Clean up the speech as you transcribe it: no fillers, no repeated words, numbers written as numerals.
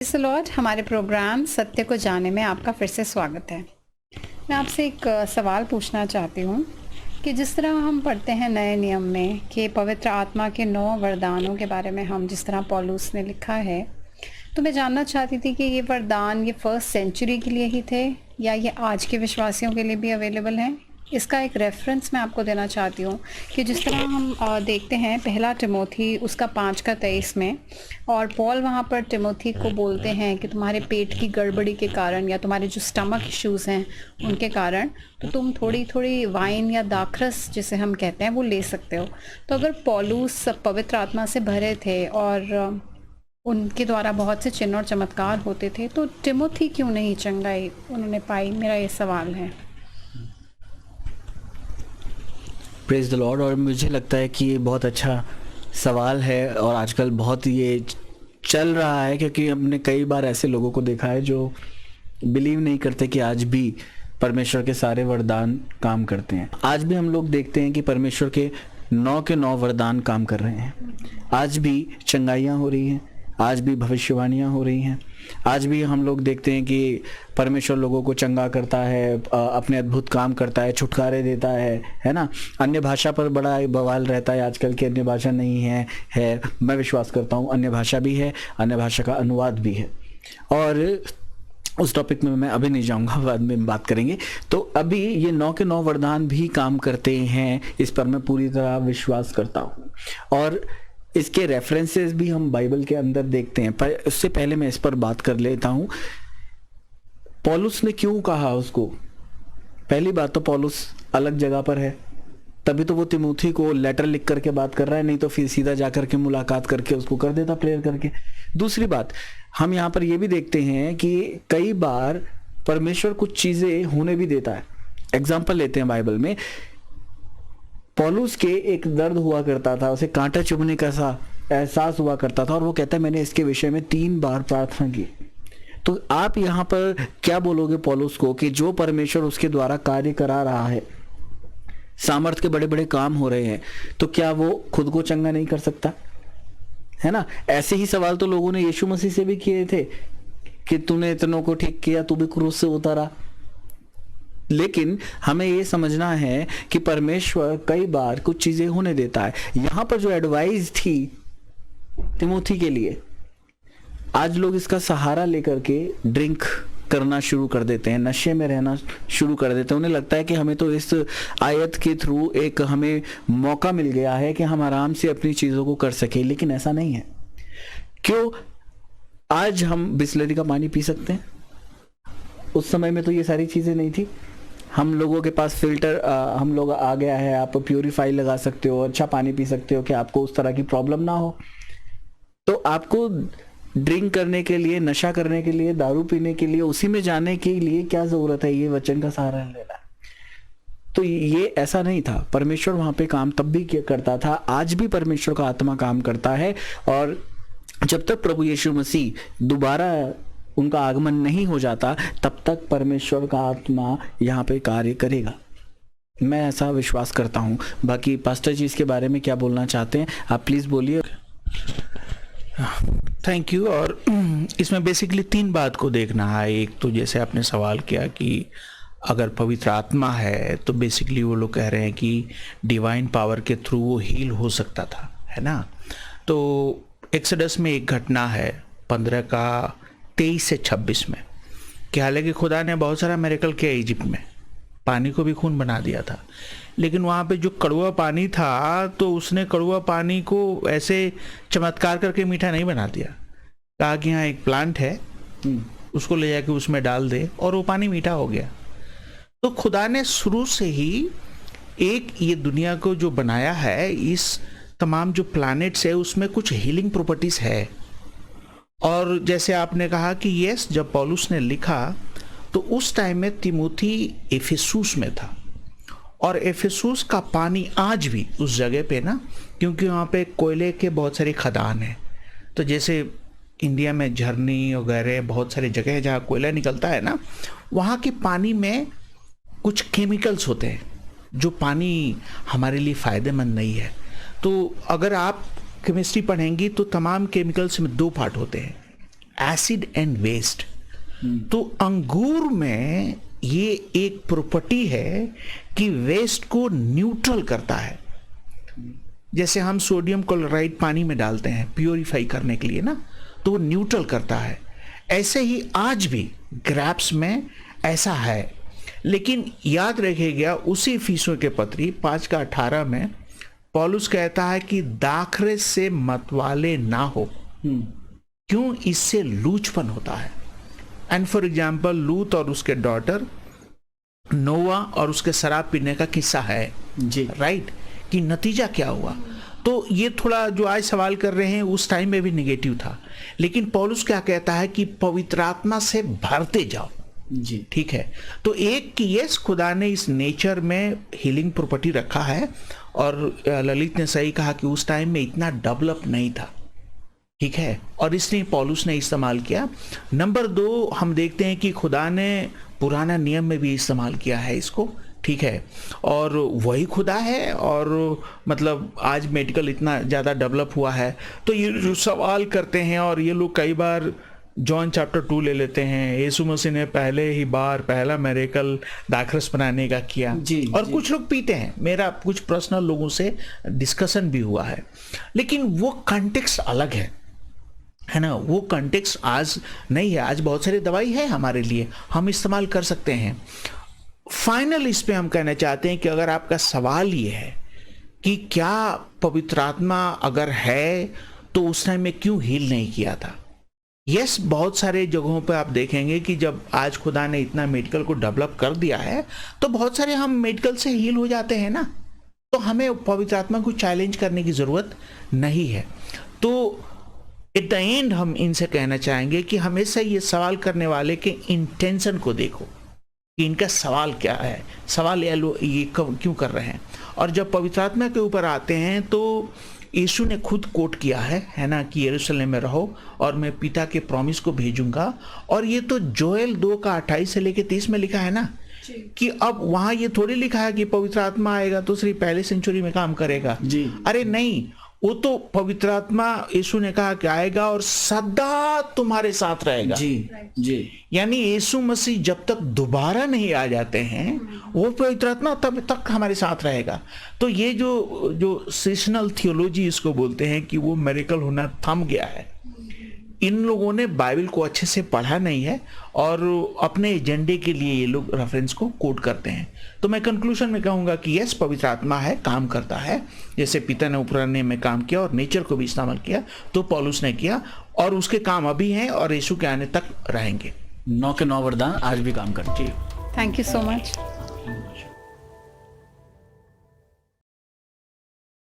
Praise the Lord. हमारे programme सत्य को जानने में आपका फिर से स्वागत है। मैं आपसे एक सवाल पूछना चाहती हूँ कि जिस तरह हम पढ़ते हैं नए नियम में कि पवित्र आत्मा के 9 वरदानों के बारे में हम जिस तरह पौलुस ने लिखा है, तो मैं जानना चाहती थी कि ये वरदान ये फर्स्ट सेंचुरी के लिए ही थे या ये आज के विश्वासियों के लिए भी अवेलेबल हैं। इसका एक रेफरेंस मैं आपको देना चाहती हूँ कि जिस तरह हम देखते हैं पहला तिमोथी उसका 5:23 में, और पॉल वहाँ पर तिमोथी को बोलते हैं कि तुम्हारे पेट की गड़बड़ी के कारण या तुम्हारे जो स्टमक इश्यूज़ हैं उनके कारण तो तुम थोड़ी थोड़ी वाइन या दाखरस जिसे हम कहते हैं वो ले सकते हो। तो अगर पौलुस पवित्र आत्मा से भरे थे और उनके द्वारा बहुत से चिन्ह और चमत्कार होते थे, तो तिमोथी क्यों नहीं चंगाई उन्होंने पाई? मेरा ये सवाल है। Praise the Lord. और मुझे लगता है कि ये बहुत अच्छा सवाल है और आजकल बहुत ये चल रहा है, क्योंकि हमने कई बार ऐसे लोगों को देखा है जो बिलीव नहीं करते कि आज भी परमेश्वर के सारे वरदान काम करते हैं। आज भी हम लोग देखते हैं कि परमेश्वर के 9 वरदान काम कर रहे हैं। आज भी चंगाइयाँ हो रही हैं, आज भी भविष्यवाणियाँ हो रही हैं, आज भी हम लोग देखते हैं कि परमेश्वर लोगों को चंगा करता है, अपने अद्भुत काम करता है, छुटकारे देता है ना। अन्य भाषा पर बड़ा बवाल रहता है आजकल कि अन्य भाषा नहीं है। मैं विश्वास करता हूँ अन्य भाषा भी है, अन्य भाषा का अनुवाद भी है, और उस टॉपिक में मैं अभी नहीं जाऊंगा, बाद में बात करेंगे। तो अभी ये 9 वरदान भी काम करते हैं, इस पर मैं पूरी तरह विश्वास करता हूँ, और इसके रेफरेंसेस भी हम बाइबल के अंदर देखते हैं। पर उससे पहले मैं इस पर बात कर लेता हूँ, पौलुस ने क्यों कहा उसको। पहली बात तो पौलुस अलग जगह पर है, तभी तो वो तिमोथी को लेटर लिख करके बात कर रहा है, नहीं तो फिर सीधा जाकर के मुलाकात करके उसको कर देता प्रेयर करके। दूसरी बात, हम यहाँ पर ये भी देखते हैं कि कई बार परमेश्वर कुछ चीजें होने भी देता है। एग्जाम्पल लेते हैं बाइबल में, पौलुस के एक दर्द हुआ करता था, उसे कांटा चुभने का सा एहसास हुआ करता था, और वो कहता है मैंने इसके विषय में 3 बार प्रार्थना की। तो आप यहाँ पर क्या बोलोगे पौलुस को कि जो परमेश्वर उसके द्वारा कार्य करा रहा है, सामर्थ के बड़े बड़े काम हो रहे हैं, तो क्या वो खुद को चंगा नहीं कर सकता? है ना। ऐसे ही सवाल तो लोगों ने यीशु मसीह से भी किए थे कि तूने इतनों को ठीक किया, तू भी क्रूस से उतारा। लेकिन हमें ये समझना है कि परमेश्वर कई बार कुछ चीजें होने देता है। यहां पर जो एडवाइस थी तिमोथी के लिए, आज लोग इसका सहारा लेकर के ड्रिंक करना शुरू कर देते हैं, नशे में रहना शुरू कर देते हैं। उन्हें लगता है कि हमें तो इस आयत के थ्रू एक हमें मौका मिल गया है कि हम आराम से अपनी चीजों को कर सके, लेकिन ऐसा नहीं है। क्यों? आज हम बिस्लरी का पानी पी सकते हैं, उस समय में तो ये सारी चीजें नहीं थी। हम लोगों के पास फिल्टर हम लोग आ गया है, आप प्यूरिफाई लगा सकते हो, अच्छा पानी पी सकते हो कि आपको उस तरह की प्रॉब्लम ना हो। तो आपको ड्रिंक करने के लिए, नशा करने के लिए, दारू पीने के लिए, उसी में जाने के लिए क्या जरूरत है ये वचन का सहारा लेना? तो ये ऐसा नहीं था। परमेश्वर वहां पे काम तब भी करता था, आज भी परमेश्वर का आत्मा काम करता है, और जब तक प्रभु यीशु मसीह दोबारा उनका आगमन नहीं हो जाता, तब तक परमेश्वर का आत्मा यहाँ पे कार्य करेगा। मैं ऐसा विश्वास करता हूँ। बाकी पास्टर जी इसके बारे में क्या बोलना चाहते हैं, आप प्लीज बोलिए। Thank you. और इसमें बेसिकली 3 बात को देखना है। एक तो जैसे आपने सवाल किया कि अगर पवित्र आत्मा है तो बेसिकली वो लोग कह रहे हैं कि डिवाइन पावर के थ्रू वो हील हो सकता था, है ना। तो एक्सोडस में एक घटना है 15:23 से 26 में कि हालांकि खुदा ने बहुत सारा मिरेकल किया इजिप्ट में, पानी को भी खून बना दिया था, लेकिन वहाँ पे जो कड़वा पानी था तो उसने कड़वा पानी को ऐसे चमत्कार करके मीठा नहीं बना दिया। कहा कि यहाँ एक प्लांट है, उसको ले जाके उसमें डाल दे और वो पानी मीठा हो गया। तो खुदा ने शुरू से ही एक ये दुनिया को जो बनाया है, इस तमाम जो प्लैनेट्स है उसमें कुछ हीलिंग प्रॉपर्टीज है। और जैसे आपने कहा कि यस, जब पौलुस ने लिखा तो उस टाइम में तिमोथी एफेसुस में था, और एफेसुस का पानी आज भी उस जगह पे ना, क्योंकि वहाँ पे कोयले के बहुत सारी खदान है, तो जैसे इंडिया में झरनी वगैरह बहुत सारी जगह है जहाँ कोयला निकलता है ना, वहाँ के पानी में कुछ केमिकल्स होते हैं जो पानी हमारे लिए फ़ायदेमंद नहीं है। तो अगर आप केमिस्ट्री पढ़ेंगी तो तमाम केमिकल्स में 2 पार्ट होते हैं, एसिड एंड वेस्ट। तो अंगूर में ये एक प्रॉपर्टी है कि वेस्ट को न्यूट्रल करता है। जैसे हम सोडियम क्लोराइड पानी में डालते हैं प्योरीफाई करने के लिए ना, तो वो न्यूट्रल करता है। ऐसे ही आज भी ग्रैप्स में ऐसा है। लेकिन याद रखिएगा उसी इफिसियों के पत्री 5:18 में पौलुस कहता है कि दाखरे से मतवाले ना हो, क्यों, इससे लूचपन होता है। एंड फॉर एग्जाम्पल लूत और उसके डॉटर नोआ और उसके शराब पीने का किस्सा है जी, राइट, कि नतीजा क्या हुआ। तो ये थोड़ा जो आज सवाल कर रहे हैं उस टाइम में भी निगेटिव था, लेकिन पौलुस क्या कहता है कि पवित्र आत्मा से भरते जाओ। जी, ठीक है, तो एक कि यस खुदा ने इस नेचर में हीलिंग प्रॉपर्टी रखा है, और ललित ने सही कहा कि उस टाइम में इतना डेवलप नहीं था। ठीक है, और इसलिए पौलुस ने इस्तेमाल किया। नंबर 2 हम देखते हैं कि खुदा ने पुराना नियम में भी इस्तेमाल किया है इसको। ठीक है, और वही खुदा है, और मतलब आज मेडिकल इतना ज़्यादा डेवलप हुआ है, तो ये जो सवाल करते हैं और ये लोग कई बार जॉन चैप्टर 2 ले लेते हैं, यीशु मसीह ने पहले ही बार पहला मेरेकल दाखरस बनाने का किया, जी, और जी। कुछ लोग पीते हैं। मेरा कुछ पर्सनल लोगों से डिस्कशन भी हुआ है, लेकिन वो कॉन्टेक्स्ट अलग है ना, वो कॉन्टेक्स्ट आज नहीं है। आज बहुत सारी दवाई है हमारे लिए, हम इस्तेमाल कर सकते हैं। फाइनल इस पे हम कहना चाहते हैं कि अगर आपका सवाल ये है कि क्या पवित्र आत्मा अगर है तो उस टाइम में क्यों हील नहीं किया था। यस, बहुत सारे जगहों पे आप देखेंगे कि जब आज खुदा ने इतना मेडिकल को डेवलप कर दिया है तो बहुत सारे हम मेडिकल से हील हो जाते हैं ना, तो हमें पवित्र आत्मा को चैलेंज करने की जरूरत नहीं है। तो एट द एंड हम इनसे कहना चाहेंगे कि हमेशा ये सवाल करने वाले के इंटेंशन को देखो कि इनका सवाल क्या है, सवाल ये क्यों कर रहे हैं। और जब पवित्र आत्मा के ऊपर आते हैं तो यीशु ने खुद कोट किया है ना, कि यरूशलेम में रहो और मैं पिता के प्रॉमिस को भेजूंगा। और ये तो जोएल 2:28 से लेके 30 में लिखा है ना, कि अब वहां ये थोड़ी लिखा है कि पवित्र आत्मा आएगा तो सिर्फ पहले सेंचुरी में काम करेगा। जी। अरे नहीं, वो तो पवित्र आत्मा यीशु ने कहा कि आएगा और सदा तुम्हारे साथ रहेगा। जी, जी, यानी यीशु मसीह जब तक दोबारा नहीं आ जाते हैं वो पवित्र आत्मा तब तक हमारे साथ रहेगा। तो ये जो सीजनल थियोलॉजी इसको बोलते हैं कि वो मिरेकल होना थम गया है, इन लोगों ने बाइबल को अच्छे से पढ़ा नहीं है और अपने एजेंडे के लिए ये लोग रेफरेंस को कोट करते हैं। तो मैं कंक्लूजन में कहूँगा कि यस, पवित्र आत्मा है, काम करता है, जैसे पिता ने पुराने में काम किया और नेचर को भी इस्तेमाल किया तो पौलुस ने किया, और उसके काम अभी हैं और यीशु के आने तक रहेंगे। 9 के 9 वरदान आज भी काम करती है। Thank you so much.